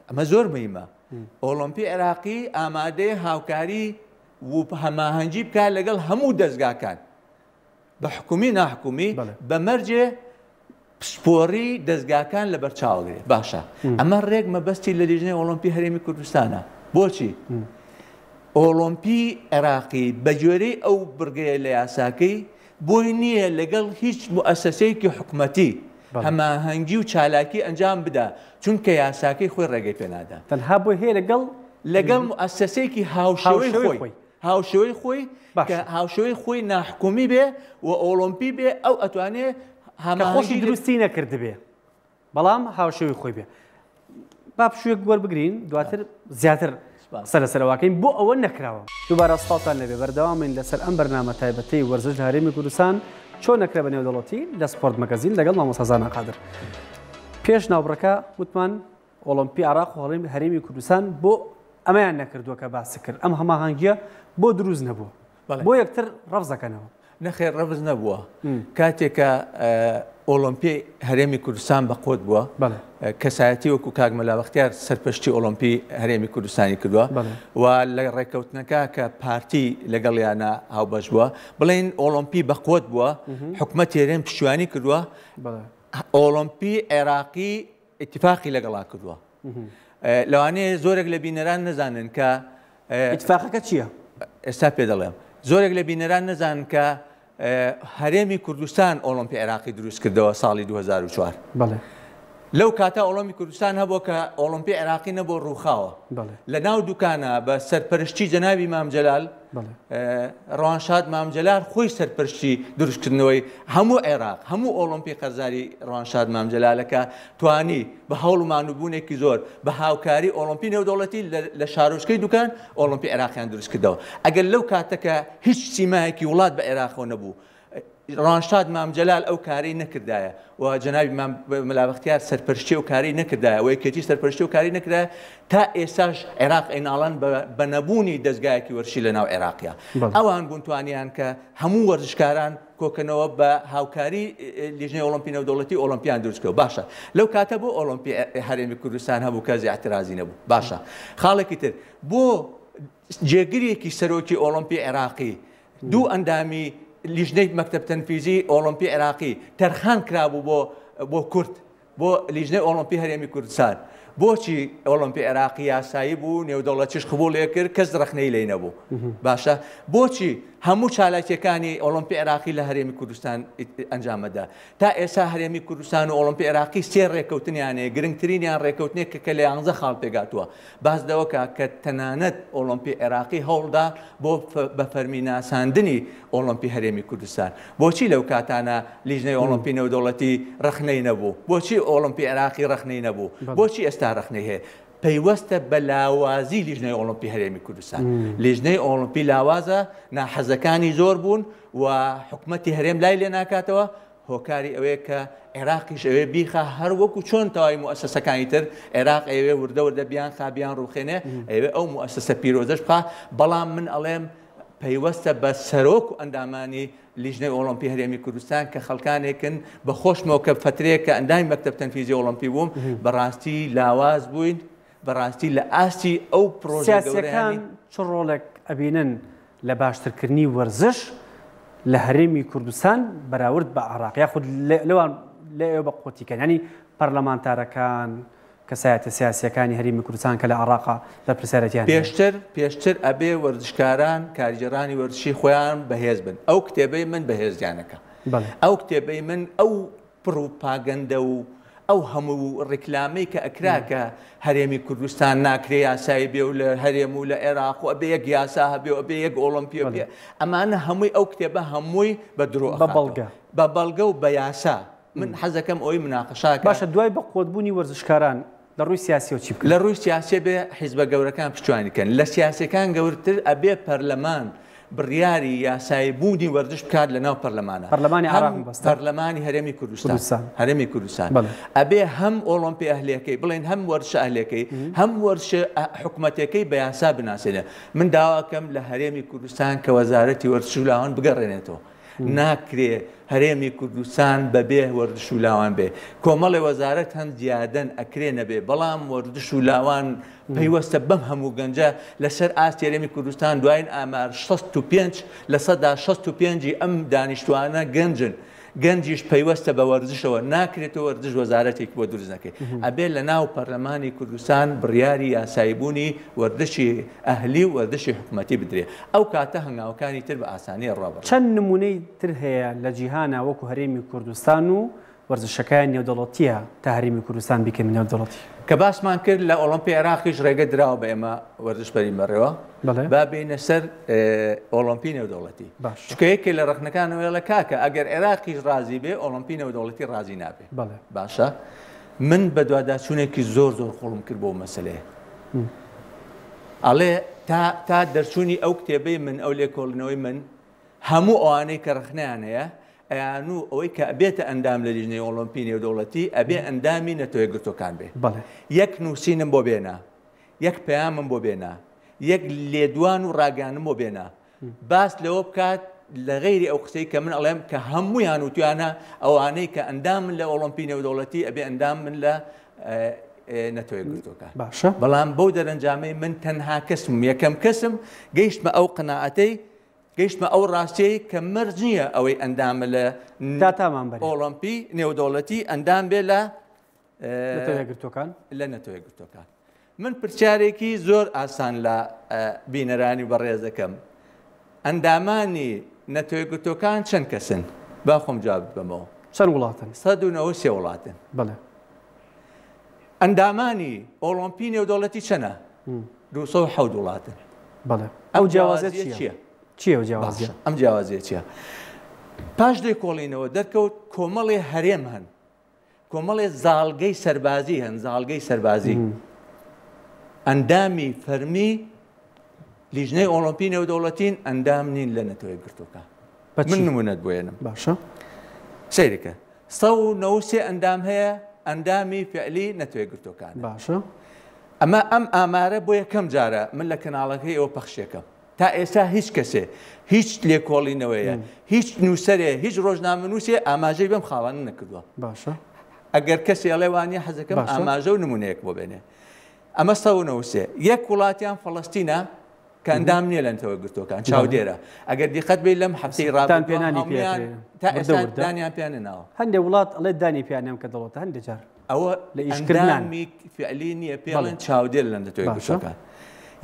ئەمە زۆر مهمە ئۆلۆمپی عێراقی ئامادەیە هاوکاری و هەماهەنگی بکە لەگەڵ هەموو دەستگاکان بە حکومی ناحکومی بەمەرجێ پسپۆڕی دەستگاکان لە بەرچاوگرێ. باشە ئەمە ڕێک مەبەستی لە لیژنەی ئۆلۆمپی هەرێمی کوردستانە. بۆچی؟ ئۆلۆمپی عێراقی بە جۆرەی ئەو بڕگەیە لە یاساکەی بۆی نییە لەگەڵ هیچ موسسەیەکی حکومەتی هەماهەنگی و چالاکی ئەنجام بدە چونکە یاساکەی خۆی ڕێگەی پێنادا. تەنها بۆی هەیە لەگەڵ موسسەیەکی هاوشێوەی خۆی کە هاوشێوەی خۆی ناحکومی بێ و ئۆلۆمپی بێ ئەو ئەتوانێت خۆشی دروستی نەکرد بێ بەڵام هاوشێوەی خۆی بێ. با پشوویەک وەربگرین دواتر زیاتر سەرسەرواکەین بۆ ئەوە نەکراوە. دووبارە سڵاتان لەبێ بەردەوامین لەسەر ئەم بەرنامە تایبەتەی وەرزش لە هەرێمی کوردستان چۆن نەکرا بە نێودەوڵەتی لە سپۆرت مەگەزین لەگەڵ مامۆستا زانا قادر. پێش ناوبڕەکە وتمان ئۆلۆمپی عێراق و هەرێمی کوردستان بۆ ئەمەیان نەکردووە کە باسی کرد ئەم هەماهەنگیە بۆ دروست نەبووە بۆ یەکتر ڕەفزەکەنەوە. نەخێر ڕەفز نەبووە کاتێکە ئۆلۆمپی هەرێمی کوردستان بەقۆت بووە کەسایەتی وەکو کاک مەلاوەختیار سەرپەرشتی ئۆلۆمپی هەرێمی کوردستانی کردووە و لە ڕێکەوتنەکە کە پارتی لەگەڵیانە هاوبەش بووە بڵێن ئۆلۆمپی بەقۆت بووە حکومەتی هەرێم پشتیوانی کردووە ئۆلۆمپی عێراقی ئیتیفاقی لەگەڵا کردووە. لەوانەیە زۆرێک لە بینەران نەزانن کە ئیتیفاقەکە چییە؟ ئێستا پێ دەڵێم زۆرێک لە بینەران نەزانن کە هەرێمی کوردستان ئۆلۆمپی عێراقی دروست کردەوە ساڵی 2004. لەو کاتە ئۆلۆمپی کوردستان هەبووە کە ئۆلۆمپی عێراقی نەبوو ڕووخاوە لە ناو دوکانە بە سەرپەرشتی جەنابی مامجەلال ڕەوانشاد مامجەلال خۆی سەرپەرشتی دروستکردنەوەی هەموو عێراق هەموو ئۆلۆمپی قەرزاری ڕەوانشاد مامجەلالەکە توانی بە هەوڵ و مانوبوونێکی زۆر بە هاوکاری ئۆلۆمپی نێودەوڵەتی لە شارۆچکەی دوکان ئۆلۆمپی عێراقیان دروست کردەوە. ئەگەر لەو کاتەکە هیچ سیمایەکی وڵات بە عێراقەوە نەبوو ڕانشاد مامجلال ئەو کاری نەکردایە و جەنابی مەلا بەختیار سەرپەرشتی و کاری نەکردایە و یەکێتی سەرپەرشتی و کاری نەکردایە تا ئێستاش عێراق ئێناڵەن بە نەبوونی دەستگایەکی وەرشی لە ناو عێراقیە ئەوان بوون توانیان کە هەموو وەرزشکاران کۆکەنەوە بە هاوکاری لیژنەی ئۆلۆمپی نێودەوڵەتی ئۆلۆمپیان دروستکەوە باشە لەو کاتە بۆ ئۆلۆمپی هەرێمی کوردستان هەبوو کەسی اعترازی نەبوو باشە خاڵێکی تر بۆ جێگیرێکی سەرۆکی ئۆلۆمپی عێراقی دوو ئەندامی لیژنەی مەکتەب تەنفیزی ئۆلۆمپی عێراقی تەرخان کرابوو بۆ کورد بۆ لیژنەی ئۆلۆمپی هەرێمی کوردستان بۆچی ئۆلۆمپی عێراقی یاسایی بوو نێودەوڵەتیش قبوڵێ کرد کەس ڕخنەی لێ نەبوو باشە بۆچی هەموو چالاکیەکانی ئۆلۆمپی عێراقی لە هەرێمی کوردستان ئەنجامەدا تا ئێستا هەرێمی کوردستان و ئۆلۆمپی عێراقی سێ ڕێکەوتنیانەیە گرنگترینیان ڕێکەوتنێک کە لە 11 خاڵ پێگاتووە باس دەوەکە کە تەنانەت ئۆلۆمپی عێراقی هەوڵدا بۆ بە فەرمی ناساندنی ئۆلۆمپی هەرێمی کوردستان بۆچی لەو کاتانە لیژنەی ئۆلۆمپی نێودەوڵەتی ڕخنەی نەبوو بۆچی ئۆلۆمپی عێراقی ڕخنەی نەبوو بۆچی ئێستا ڕخنەی هەیە پەیوەستە بە لاوازی لیژنەی ئۆلۆمپی هەرێمی کوردستان لیژنەی ئۆلۆمپی لاوازە ناحەزەکانی زۆر بوون و حکومەتی هەرێم لای لێ ناکاتەوە هۆکاری ئەوەیە کە عێراقیش ئەوێ بیخە هەر وەکو چۆن تەواوی موسسەکانی تر عێراق ئەوێ وردە وردە بیان خابیان ڕوخێنێ ئەوێ ئەو موسسە پیرۆزەش بخا بەڵام من ئەڵێم پەیوەستە بە سەرۆک و ئەندامانی لیژنەی ئۆلۆمپی هەرێمی کوردستان کە خەڵکانێکن بە خۆشمەوە کە فترەیە کە ئەندامی مەکتەب تەنفیزی ئۆلۆمپی بووم بەڕاستی لاواز بووین بەڕاستی لە ئاستی ئەو پرۆژەکان چ ڕۆڵێک ئەبینن لە باشترکردنی وەرزش لە هەرێمی کوردستان بەراورد بە عێراق یاخود لەوان لە ئێوە بە قوتیکەن ینی پەرلەمانتارەکان کەسایەتە سیاسیەکانی هەرێمی کوردستان کە لە عێراقا لە پرسیارەتیان پێشتر ئەبێ وەرزشکاران کاریگەرانی وەرزشی خۆیان بەهێز بن ئەو کتێبەی من بەهێزیانەکە ئەو کتێبەی من ئەو پروپاگەندە و ئەو هەموو ڕێکلامەی کە ئەکراکە هەرێمی کوردستان ناکرێ یاسایی بێ و لە هەرێم و لە عێراق و ئەبێ یەک یاسا هەبێ و ئەبێ یەک ئۆلۆمپیۆ بێ ئەمانە هەمووی ئەو کتێبە هەمووی بە درۆ بە بەڵگە و بە یاسا من حەزەکەم ئەوەی مناقەشاکە باشە دوای بە قۆتبوونی وەرزشکاران لە ڕووی سیاسیەوە چی بکەن لە ڕووی سیاسێ بێ حیزبە گەورەکان پشتیوانیکەن لە سیاسەکان گەورتر ئەبێ پەرلەمان بڕیاری یاسایی بوونی وەرزش بکات لە ناو پەرلەمانە پەرلەمانی هەرێمی کوردستان هەرێمی کوردستان ئەبێ هەم ئۆلۆمپی ئەهلیەکەی بڵێن هەم وەرزشە ئەهلیەکەی هەم وەرزشە حکوومەتەکەی بە یاسا بناسێنێ من داواکەم لە هەرێمی کوردستان کە وەزارەتی وەرزش و لاوان بگەڕێنێتەوە ناکرێ هەرێمی کوردستان بەبێ وەرزش و لاوان بێ کۆمەڵی وەزارەت هەم زیادەن ئەکرێ نەبێ بەڵام وەرزش و لاوان پەیوەستە بەم هەموو گەنجە لەسەر ئاستی هەرێمی کوردستان دوایین ئامار 65 لە سەدا 65 ئەم دانیشتوانە گەنجن گەنجیش پەیوەستە بە وەرزشەوە ناکرێتەوە وەرزش وەزارەتێکی بۆ دروست نەکەی ئەبێ لە ناو پەرلەمانی کوردستان بڕیاری یاساییبوونی وەرزشی ئەهلی و وەرزشی حکوومەتی بدرێ ئەو کاتە هەنگاوەکانی تر بە ئاسانی ڕابڕ چەند نمونەی تر هەیە لە جیهانە وەکو هەرێمی کوردستان و وەرزشەکان نێودەوڵەتیە تا هەرێمی کوردستان بیکەین نێودەوڵەتی کە باسمان کرد لە ئۆلۆمپی عێراقیش ڕێگە دراوە بە ئێمە وەرزش بەرین بەڕێوە با بینە سەر ئۆلۆمپی نێودەوڵەتی چکە یەکێ لە ڕخنەکانەوەڵە کاکە ئەگەر عێراقیش ڕازی بێ ئۆلۆمپی نێودەوڵەتی ڕازی نابێ باشە من بە دوواداچوونێکی زۆر خۆڵم کرد بۆ مەسەلەیە ئەڵێ تا دەرچوونی ئەو کتێبەی من ئەو لێکۆڵنەوەی من هەموو ئەوانەی کە ڕخنیان هەیە ئەیان و ئەوەی کە ئەبێتە ئەندام لە لیژنەی ئۆلۆمپی نێودەوڵەتی ئەبێ ئەندامی نەتۆیە گرتوەکان بێ یەک نووسینم بۆ بێنە یەک پەیامم بۆ بێنە یەک لێدوان و ڕاگەانم بۆ بێنە باس لەوە بکات لە غەیری ئەو قسەی کە من ئەڵێم کە هەموویان وتوانە ئەوانەی کە ئەندام من لە ئۆلۆمپی نێودەوڵەتی ئەبێ ئەندام من لە نەتۆیە گرتوەکان بەڵام بەو دەرەنجامەی من تەنها کەسم یەکەم کەسم گەیشتمە ئەو قەناعەتەی گەیشتمە ئەو ڕاستەیە کە مەرج نییە ئەوەی ئەندامە لە ئۆلۆمپی نێودەوڵەتی ئەندام بێ لە نەتۆیە گرتوەکان من پرسیارێکی زۆر ئاسان لە بینەرانی بەڕێزەکەم ئەندامانی نەتۆیە گرتوەکان چەند کەسن با خۆم جواب بمەوە چەند وڵاتن 193 وڵاتن ئەندامانی ئۆلۆمپی نێودەوڵەتی چەنە 207 وڵاتن ئەو جیاوازیە چییە؟ چییە جیاوازیە؟ ئەم جیاوازیە چییە؟ پاش دێکۆڵینەوە دەرکەوت کۆمەڵێ هەرێم هەن کۆمەڵێ زاڵگەی سەربازی هەن زاڵگەی سەربازی ئەندامی فەرمی لیژنەی ئۆلۆمپی نێودەوڵەتین ئەندام نین لە نەتۆیە گرتوەکان من نمونەت بۆێنم باشە سیرکە 193 ئەندام هەیە ئەندامی فعلی نەتوێ گرتوەکان باشە ئەمە ئەم ئامارە بۆ یەکەم جارە من لە کەناڵەکەی ئەوە پەخشێکم تا ئێستا هیچ کەسێ هیچ لێکۆڵینەوەیە هیچ نووسەرێ هیچ ڕۆژنامەنووسێ ئاماژەی بەم خاڵانە نەکردووە باشە ئەگەر کەسی ئەڵێوانە حەزەکەم ئاماژە و نمونەیەک بۆ بێنێ ئەمە 193 یەک وڵاتیان فەڵەستینە کە ئەندام نییە لەنتەوە گرتوەکان چاودێرە ئەگەر دیقەت بێت لەم هەفتەی ڕابردووان تا ئێستا دانیان پیانەناوە هەندێک وڵات ئەڵێ دانی پیانیان کە دەڵێتە هەندێک جار ئەوە لە ئیشکردنان فعلی نییە پێڵێن چاودێر لەن دەتوێت گرتوەکان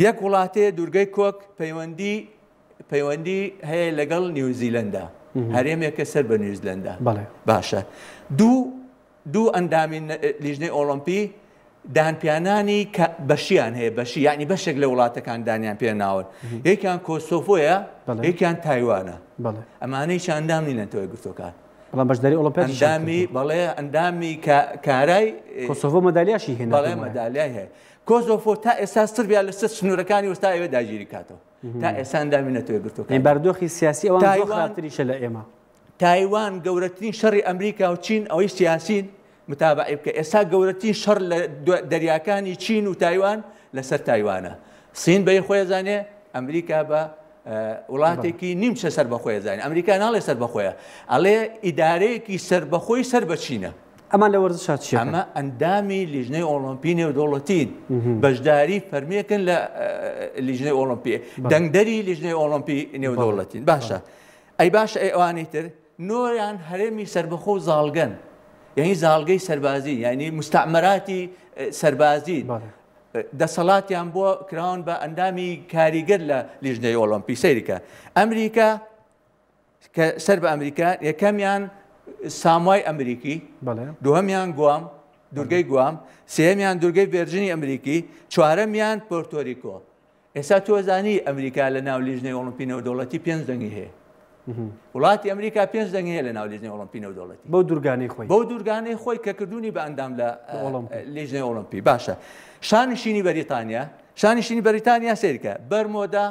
یەک وڵاتەیە دوورگەی کۆک پەیوەندی هەیە لەگەڵ نیوزیلەندا هەرێمێکە سەر بە نیوزیلەندا باشە دوو ئەندامی لیژنەی ئۆڵۆمپی دانپیانانی بەشیان هەیە بەشی یعنی بەشێک لە وڵاتەکان دانیان پێناون یەکیان کۆسۆڤۆیە یەکیان تایوانە ئەمانەی ئەندام نینەوە گرتوەکان بەڵام بەشداری ئۆلۆمپیاد ئەندامی بەڵێ ئەندامی کارای کۆسۆڤۆ مەدالیاشی هێنا بەڵێ مەدالیای هەیە کۆسۆڤۆ تا ئێستا سربیا لەسەر سنوورەکانی وەستا ئێوە داگیری کاتەوە تا ئێستا ئەندامی نەتوێ گرتوەکان بەردۆخی سیاسی ئەوان زۆر خراپتریشە لە ئێمە تایوان گەورەترین شەڕی ئەمریکا و چین ئەوەی سیاسین متابعی بکە ئێستا گەورەترین شەڕ لە دەریاکانی چین و تایوان لەسەر تایوانە سین بە خۆی زانێ ئەمریکا بە وڵاتێکی نیمچە سەر بەخۆی زانێ ئەمریکا ناڵێ سەر بەخۆیە ئەڵێ ئیدارەیەکی سەر بەخۆی سەر بە چینە ئەمان لە وەرزشات چیە ئەمە ئەندامی لیژنەی ئۆڵۆمپی نێودەوڵەتین بەشداری فەرمیەکەن لە لیژنەی ئۆڵۆمپی دەنگدەری لیژنەی ئۆڵۆمپی نێودەوڵەتین باشە ئەی باشە ئەوانەی تر نۆیان هەرێمی سەربەخۆ و زاڵگەن یعنی زاڵگەی سەربازی یعنی مستعمەراتی سەربازی دەسەڵاتیان بۆ کراون بە ئەندامی کاریگەر لە لیژنەی ئۆڵۆمپی سەیریکە ئەمریکا کە سەر بە ئەمریکا یەکەمیان ساموای ئەمریکی دووەمیان گوام دوورگەی گوام سێمیان دوورگەی ڤێرجینی ئەمریکی چوارەمیان پۆرتۆریکۆ ئێستا تۆزانی ئەمریکا لە ناو لیژنەی ئۆڵۆمپی نێودەوڵەتی 5 دەنگی هەیە وڵاتی ئەمریکا 5 دەنگی هەیە لە ناو لیژنەی ئۆڵۆمپی نێودەوڵەتی بەو دوورگانەی خۆی بەو دوورگانەی خۆی کە کردوونی بە ئەندام لە لیژنەی ئۆڵۆمپی باشە شانشینی بەریتانیا سێرکە بەرمۆدا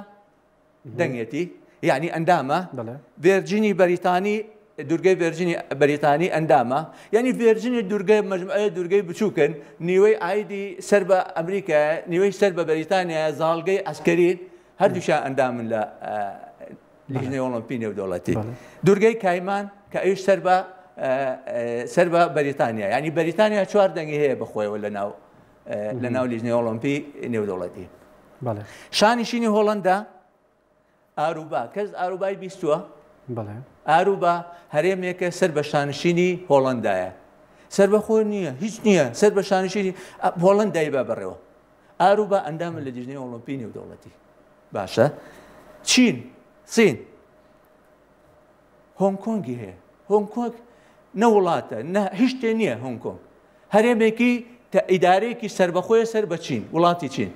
دەنگێتی یعنی ئەندامە ڤێرجینی بەریتانی دوورگەی ڤێرجینی بەریتانی ئەندامە یعنی ڤێرجینی دوورگەی مەجموعەیە دوورگەی بچووکن نیوەی ئایدی سەر بە ئەمریکا نیوەی سەر بە بەریتانیا زاڵگەی ئەسکەری هەردووشیان ئەندامن لە لیژنەی ئۆڵۆمپی نێودەوڵەتی دوورگەی کایمان کە ئەوش سەر بە بەریتانیا یعنی بەریتانیا 4 دەنگی هەیە بەخۆیەوە لە ناو لیژنەی ئۆڵۆمپی نێودەوڵەتی شانیشینی هۆڵەندا ئاروبا کەس ئاروبای بیستووە ئاروبا هەرێمێکە سەر بە شانشینی هۆڵەندایە سەر بەخۆ نییە هیچ نییە سەر بە شانشینی هۆڵەندایی با بەڕێوە ئاروبا ئەندامە لە لیژنەی ئۆڵۆمپی نێودەوڵەتی باشە چین سین هۆنگکۆنگی هەیە هۆنگکۆنگ نە وڵاتە هیچ شتێ نییە هۆنگکۆنگ هەرێمێکی ئیدارەیەکی سەربەخۆیە سەر بە چین وڵاتی چین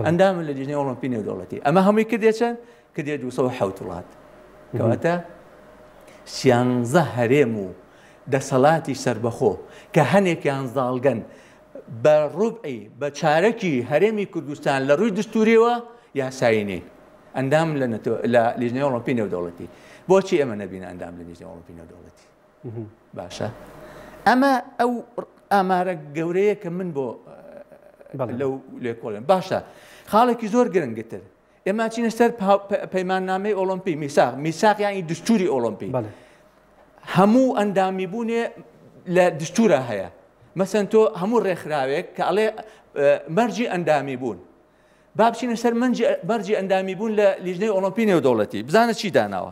ئەندامە لە لیژنەی ئۆڵۆمپی نێودەوڵەتی ئەمە هەمووی کردێ چەند کردێ 270 وڵات کەواتە 13 هەرێم و دەسەڵاتی سەربەخۆ کە هەنێکیان زاڵگەن بە ڕوبعی بە چارەکی هەرێمی کوردستان لە ڕووی دستوریەوە یاسایینین ئەندام لە لیژنەی ئۆڵۆمپی نێودەوڵەتی بۆچی ئێمە نەبین ئەندام لە لیژنەی ئۆڵۆمپی نێودەوڵەتی باشە ئەمە ئەو ئامارە گەورەیە کە من بۆ لەو لێکۆڵێن باشە خاڵێکی زۆر گرنگتر ئێمە چینە سەر پەیماننامەی ئۆڵۆمپی میساق یانی دستوری ئۆڵۆمپی هەموو ئەندامی بوونێ لە دستورە هەیە مەسەن تۆ هەموو ڕێکخراوێک کە ئەڵێ مەرجی ئەندامی بوون با بچینە سەر مەرجی ئەندامی بوون لە لیژنەی ئۆڵۆمپی نێودەوڵەتی بزانە چی داناوە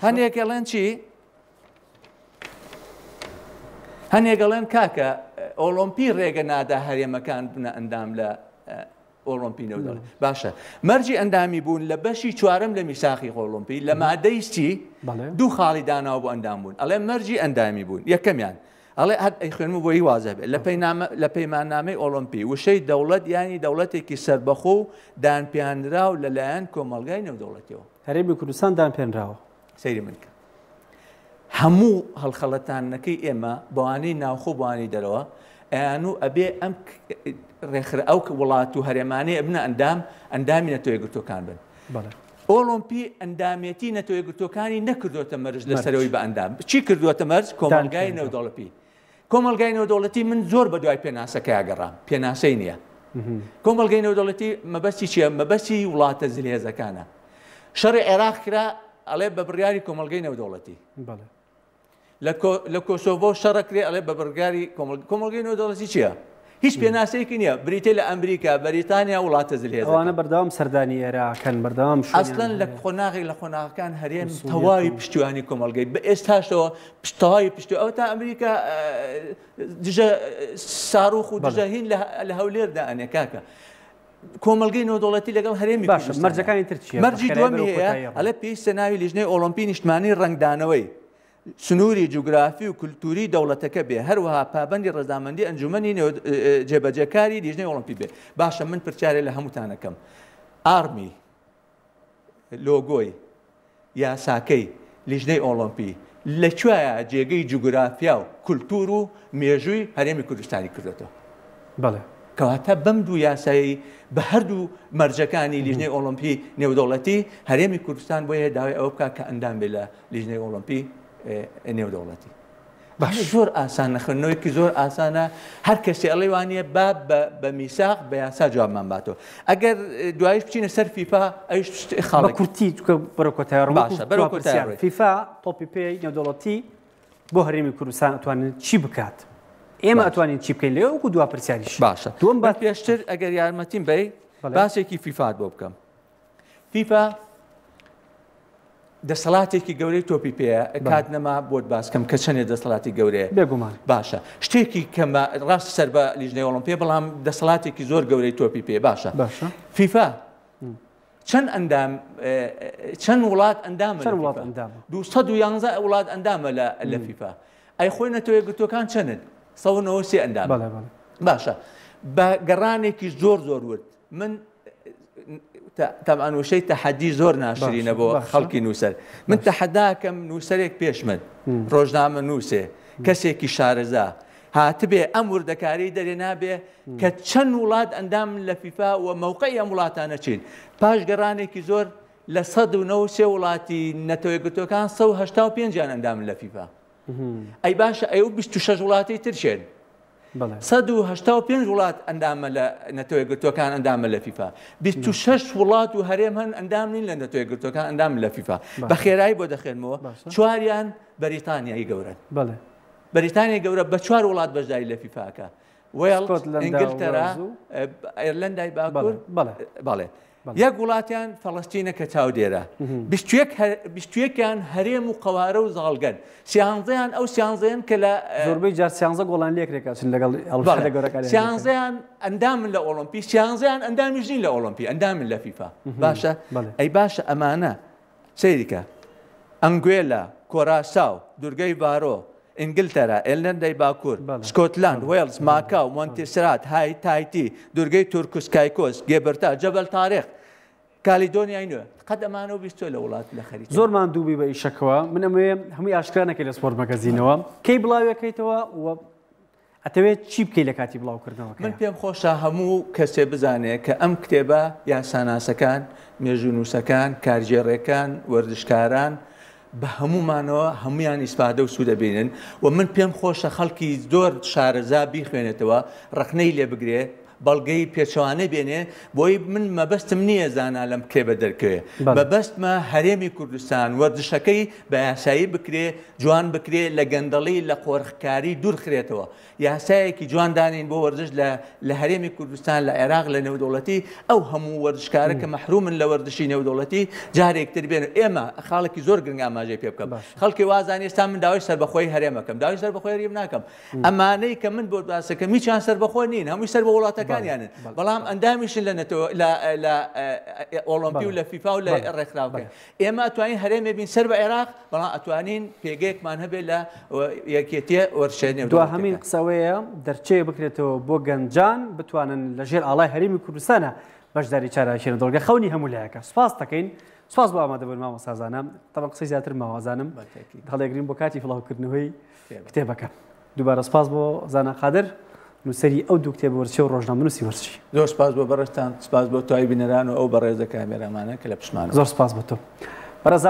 هەندێکەڵێن چی هەندێکەڵێن کاکە ئۆڵۆمپی ڕێگە نادا هەرێمەکان بنە ئەندام لە ئۆڵۆمپی نێودەوڵەتی باشە مەرجی ئەندامی بوون لە بەشی چوارەم لە میساقی ئۆڵۆمپی لە مادەی چی دوو خاڵی داناوە بۆ ئەندام بوون ئەڵێ مەرجی ئەندامی بوون یەکەمیان ئەڵێ ئەی خوێنمە بۆی وازە بێت لە پەیماننامەی ئۆڵۆمپی وشەی دەوڵەت ینی دەوڵەتێکی سەربەخۆ و دانپێنراو لەلایەن کۆمەڵگای نێودەوڵەتیەوە هەرێمی کوردستان دانپێنراوە سەیری من کە هەموو هەڵخەڵەتانەکەی ئێمە بەوانەی ناوخۆ بوانی دەرەوە ئەیانوو ئەبێ ئەم ئەو وڵات و هەرێمانەیە بنە ئەندامی نەتوێ گرتوەکان بن ئۆلۆمپی ئەندامێتی نەتەوەیەکگرتوەکانی نەکردوتە مەرج لەسەرەوەی بە ئەندام چی کردووەتە مەرج کۆمەلگای نێودەوڵەتی کۆمەلگای نێودەوڵەتی من زۆر بە دوای پێناسەکە یاگەڕام پێناسەی نییە کۆمەلگای نێودەوڵەتی مەبەستی چییە مەبەستی وڵاتە زلهێزەکانە شەڕی عێراق کرا ئەڵێ بە بڕیاری کۆمەلگای نێودەوڵەتی لە کۆسۆڤۆ شەڕەکرێ ئەڵێ بە بڕیاری کۆمەلگای نێودەوڵەتی چییە هیچ پێناسەیەکی نییە بریتێ لە ئەمریکا بەریتانیا وڵاتە زلهێزەکان ئەوانە بەردەوام سەردانی عێراقن بەردەوام ئەسڵەن لە قۆناغی لە قۆناغەکان هەرێم تەواوی پشتیوانی کۆمەلگای بە ئێستاشەوە تەواوی پشتی ئەو تا ئەمریکا دژە ساڕوخ و دژەهین لە هەولێردا ئەنێ کاکە کۆمەلگەی نێودەوڵەتی لەگەڵ هەرێمی باشە مەرجەکانی تر چییە مەرجی دووەمی هەیە ئەڵێ پێویستە ناوی لیژنەی ئۆلۆمپی نیشتمانی ڕنگدانەوەی سنووری جوگرافی و کولتوری دەوڵەتەکە بێ هەروەها پابەندی ڕێزامەندی ئەنجومەنی جێبەجەکاری لیژنەی ئۆلۆمپی بێ باشە من پرچارێ لە هەمووتانەکەم ئارمی لۆگۆی یاساکەی لیژنەی ئۆلۆمپی لەکوایە جێگەی جوگرافیا و کولتور و مێژووی هەرێمی کوردستانی کردێتەوە بەڵێ کەواتە بەم دوو یاسایی بە هەردوو مەرجەکانی لیژنەی ئۆلۆمپی نێودەوڵەتی هەرێمی کوردستان بۆیە داوای ئەوە بکات کە ئەندام بێ لە لیژنەی ئۆلۆمپی نێودەوڵەتی زۆر ئاسانە خوێندنەوەیکی زۆر ئاسانە هەر کەسی ئەڵێ وانە با بە میساق بە یاسا جوابمان باتەوە ئەگەر دوایش بچینە سەر فیفا ئەوش خاڵ کورتی بەرە کۆتایی باشە بەرە کۆتایی فیفا تۆپی پێی نێودەوڵەتی بۆ هەرێمی کوردستان ئەتوانن چی بکات ئێمە ئەتوانین چی بکەین لێ وەکو دوا پرسیاریش باشە دووەم با پێشتر ئەگەر یارمەتیم بێ باسێکی فیفات بۆ بکەم فیفا دەسەڵاتێکی گەورەی تۆپی پێەیە کات نەما بۆت باسکەم کە چەندێک دەسەڵاتی گەورەیە بێگومان باشە شتێکی کەمە ڕاست سەر بە لیژنەی ئۆلۆمپیە بەڵام دەسەڵاتێکی زۆر گەورەی تۆپی پێ باشە فیفا چەند وڵات ئەندامە 211 وڵات ئەندامە لە فیفا ئەی خۆی نەتەوەیەکگرتوەکان چەندن 193 ئەندام باشە بە گەڕانێکی زۆر ورد من طبعاً وشەی تەحەدی زۆر ناشرینە بۆ خەڵکی نووسەر من تەحەداکەم نووسەرێک پێشمن ڕۆژنامە نووسێ کەسێکی شارەزا هاتبێ ئەم وردەکاری دەرێ نابێ کە چەند وڵات ئەندام لە فیفا و مووقعی ئەم وڵاتانە چین پاش گەڕانێکی زۆر لە 193 وڵاتی نەتەوەیەکگرتوەکان 185 ئەندام لە فیفا ئەی باشە ئەو 26 وڵاتی ترشێن 185 وڵات ئەندامە لە نەتەوەیەکگرتوەکان ئەندامە لە فیفا 26 وڵات و هەرێم هەن ئەندام نین لە نەتەوەیەکگرتوەکان ئەندام لە فیفا بە خێرایی بۆ دەخێنمەوە چواریان بەریتانیایی گەورن بەریتانیای گەورە بە 4 وڵات بەشداری لە فیفاکە وێڵز ئینگلتەرا ئێرلەندای باکوور بەڵێ یەک وڵاتیان فەڵەستینە کە چاودێرە 21یان هەرێم و قەوارە و زاڵگەن سیانزەیان ئەو سیانزەیان کە لە زۆربەی جار سیانزە گۆڵان لێکرێکچن لەگەڵ گەورەکان سیانزەیان ئەندامن لە ئۆلۆمپی سیانزەیان ئەندامیش نین لە ئۆلۆمپی ئەندامن لە فیفا باشە ئەی باشە ئەمانە سەیریکە ئەنگوێلا کۆراساو دورگەی بارۆ ئینگلتەرا ئێرلەندای باکوور سکۆتلاند وێڵز ماکاو مۆنتێسرات تایتی دورگەی تورکوسکایکۆس گێبرتا جەبەل تاریخ کالیدۆنیای نوێ قەت ئەمانە و 22 لە وڵات لە خەریک زۆرمان دووبی بە ئیشەکەوە من ئەمەیە هەمووی ئاشکرانەکەی لە سپۆرت مەگەزینەوە کەی بڵاوەکەیتەوە و ئەتەوێت چی بکەی لە کاتی بڵاوکردنەوەکە من پێم خۆشە هەموو کەسێ بزانێت کە ئەم کتێبە یاساناسەکان مێژوونووسەکان کارژێڕێکان وەردشکاران بە هەمومانەوە هەمویان ئیسپادە و سوودە بینن و من پێم خۆشە خەڵکی زۆر شارەزا بیخوێنێتەوە ڕخنەی لێ بگرێ بەڵگەی پێچوانە بێنێ بۆی من مەبەستم نییە زانا لەم کتێبە دەرکەوێ مەبەستمە هەرێمی کوردستان وەردشەکەی بە یاسایی بکرێ جوان بکرێ لە گەندەڵی لە قۆرخکاری دوورخرێتەوە یاسایەکی جواندانین بۆ وەردش لە هەرێمی کوردستان لە عێراق لە نێودەوڵەتی ئەو هەموو وەردشکارە کە مەحرومن لە وەردشی نێودەوڵەتی جارێکتر بێن ئێمە خاڵێکی زۆر گرنگ ئاماژەی پێ بکەم خەڵکی وازانی ئێستا من داوای سەربەخۆی هەرێمەکەم داوای سەربەخۆی هەرێم ناکەم ئەمانەی کە من بۆ باسەکەم هیچیان سەربەخۆ نین هەمووی سەر بە وڵاتەکانیانن بەڵام ئەندامیشن لە ئۆلۆمپی و لە فیفا و لە ڕێکخراوەکە ئێمە ئەتوانین هەرێمێ بین سەر بە عێراق بەڵام ئەتوانین پێگەیەکمان هەبێت لە یەکێتیە وەرشێنێ دو هەمین قسەوەیە دەرچەیە بکرێتەوە بۆ گەنجان بتوانن لەژێر ئاڵای هەرێمی کوردستانە بەشداری چارەکێنە دڵگە خەونی هەموو لایەکە سوپاس دەکەین سوپاس بۆ ئامادەبوون مامۆستازانە تەمەن قسەی زیاتر ماوازانم هەڵێگرین بۆ کاتی فڵاوکردنەوەی کتێبەکە دووبارە سوپاس بۆ زانا قادر نووسری ئەو دوو کتێب وەرچی و ڕۆژنامەنووسی وەرچی. زۆر سپاس بۆ بەڕێستان، سپاس بۆ توای بینەران و ئەو بەڕێزە کامێرەمانە کە لە پشمانە. زۆر سپاس بۆ تۆ. بەڕێزان